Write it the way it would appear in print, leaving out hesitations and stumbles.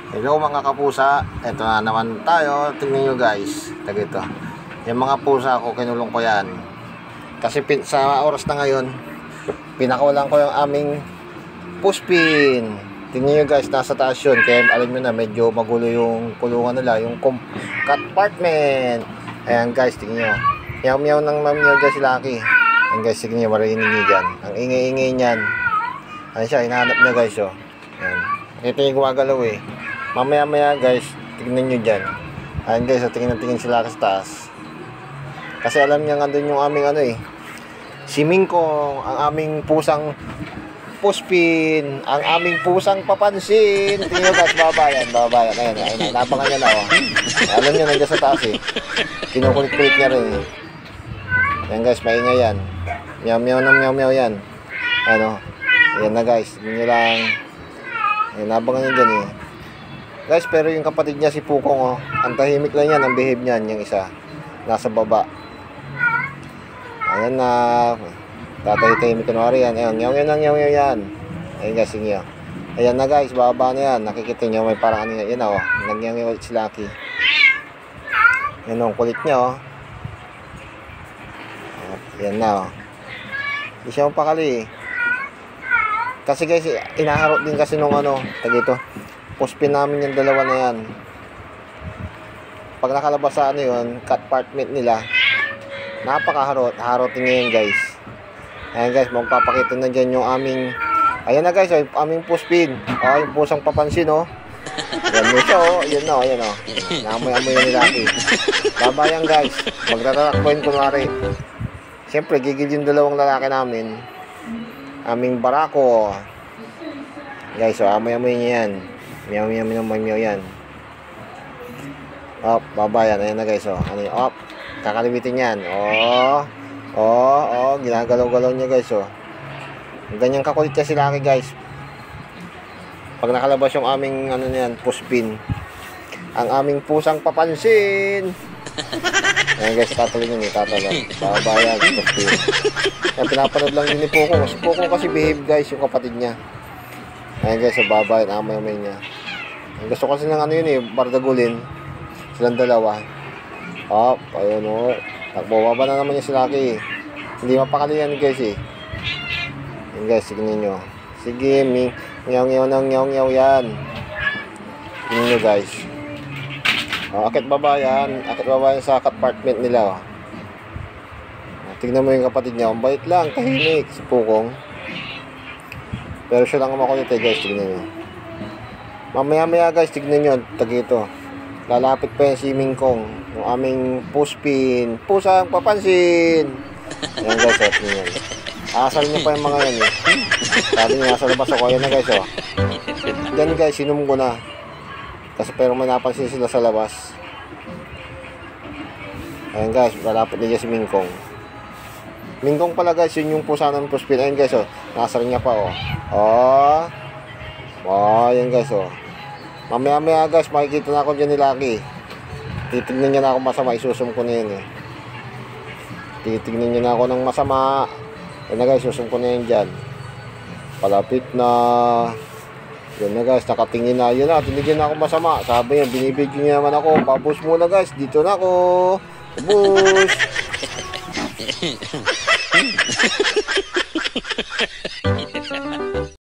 Hello mga kapusa, eto na naman tayo. Tingnan nyo guys, ito. Yung mga pusa ko, kinulong ko yan. Kasi sa oras na ngayon, pinakawalan ko yung aming puspin. Tingnan nyo guys, nasa taas yun. Kaya alam nyo na, medyo magulo yung kulungan nila, yung compartment. Ayan guys, tingnan nyo. Meow-meow ng meow dyan si Lucky. Ayan guys, tingnan nyo, marinig nyo dyan. Ang ingay-ingay nyan. Ayan siya, hinahanap niya guys, oh. Ayan. Ito yung gumagalaw eh. Mamaya guys, tignan nyo dyan. Ayan guys, tingin sila sa taas. Kasi alam niya nga doon yung aming ano eh, si Mingkong, ang aming pusang puspin, ang aming pusang papansin. Tingnan nyo guys, babayan. Ayan, nabangan niya na oh. Alam niya nandiyan sa taas eh. Kinukulit-kulit niya rin eh. Ayan guys, maingay yan. Meow-meow ng meow-meow yan. Ano, ayan na guys, tingnan nyo lang. Ayan, nabangan niya dyan eh. Guys, pero yung kapatid niya si Pukong, oh, ang tahimik lang yan, ang behave niyan, yung isa, nasa baba. Ayan na, tatahimik kunwari yan, ayan, yan. Ayan guys, inyo. Ayan na guys, baba na yan, nakikita nyo, may parang ano yan, oh, nagyang ulit si Lucky. Yan oh, kulit niya, oh. Ayan na, oh. Hindi siya mapakali, eh. Kasi guys, inaharot din kasi nung ano, tagito. Puspin namin yung dalawa na yan. Pag nakalabas sa ano yun, compartment nila, napakaharot. Harotin nyo yan guys. Ayan guys, magpapakita na dyan yung aming, ayan na guys, aming puspin. Yung pusang papansin oh. Yan mo siya oh, yan o, ayan o. Naamoy-amoy yan ni Lucky. Babayan guys, magtatatakboin kunwari. Siyempre, gigil yung dalawang lalaki namin. Aming barako. Guys, so amoy-amoy niya yan. Meow yan. Op, babayan. Ayan na guys, oh. Ano yun? Op, kakalibitin yan. Ginagalaw-galaw niya guys, oh. Ganyan kakulit niya si Lucky guys. Pag nakalabas yung aming, ano niyan, puspin. Ang aming pusang papansin. Ayan guys, tatalon yun eh, tatalon. Babayan, puspin. Yan, pinapanood lang yun ni Pukong. Si Pukong kasi behave guys, yung kapatid niya. Ayan guys, so babayan, amoy-amoy niya. Gusto kasi ng ano yun eh, bardagulin. Silang dalawa. Ayun o. Nagbababa na naman niya si Lucky. Hindi mapakali yan guys eh. Ayan guys, tignan nyo. Sige, ngaw-ngaw yan. Tignan nyo guys. Akit babayan sa compartment nila. Tignan mo yung kapatid niya. Ang bait lang, tahimik. Si Pukong. Pero siya lang makulit eh guys, tignan nyo. Mamaya guys, tignan nyo, tagito. Lalapit pa yan si Mingkong, yung aming puspin, pusang papansin. Ayan guys, tignan nyo. Asal nyo pa yung mga yan eh. Sabi niya, nasa labas ako, ayan na guys oh. Yan guys, sinum ko na. Kasi pero may napansin sila sa labas. Ayan guys, lalapit niya si Mingkong. Mingkong pala guys, yun yung pusa ng puspin. Ayan guys oh, nasar niya pa oh. Yan guys oh. Mamaya guys, makikita na ako dyan ni Lucky. Titignan niya na ako masama, isusum ko na yan eh. Titignan niya na ako ng masama. Yan na guys, isusum ko na yan dyan. Palapit na. Yan na guys, nakatingin na. Yun na, tinigyan na ako masama. Sabi niya, binibidyo niya naman ako. Babus muna guys, dito na ako. Babus.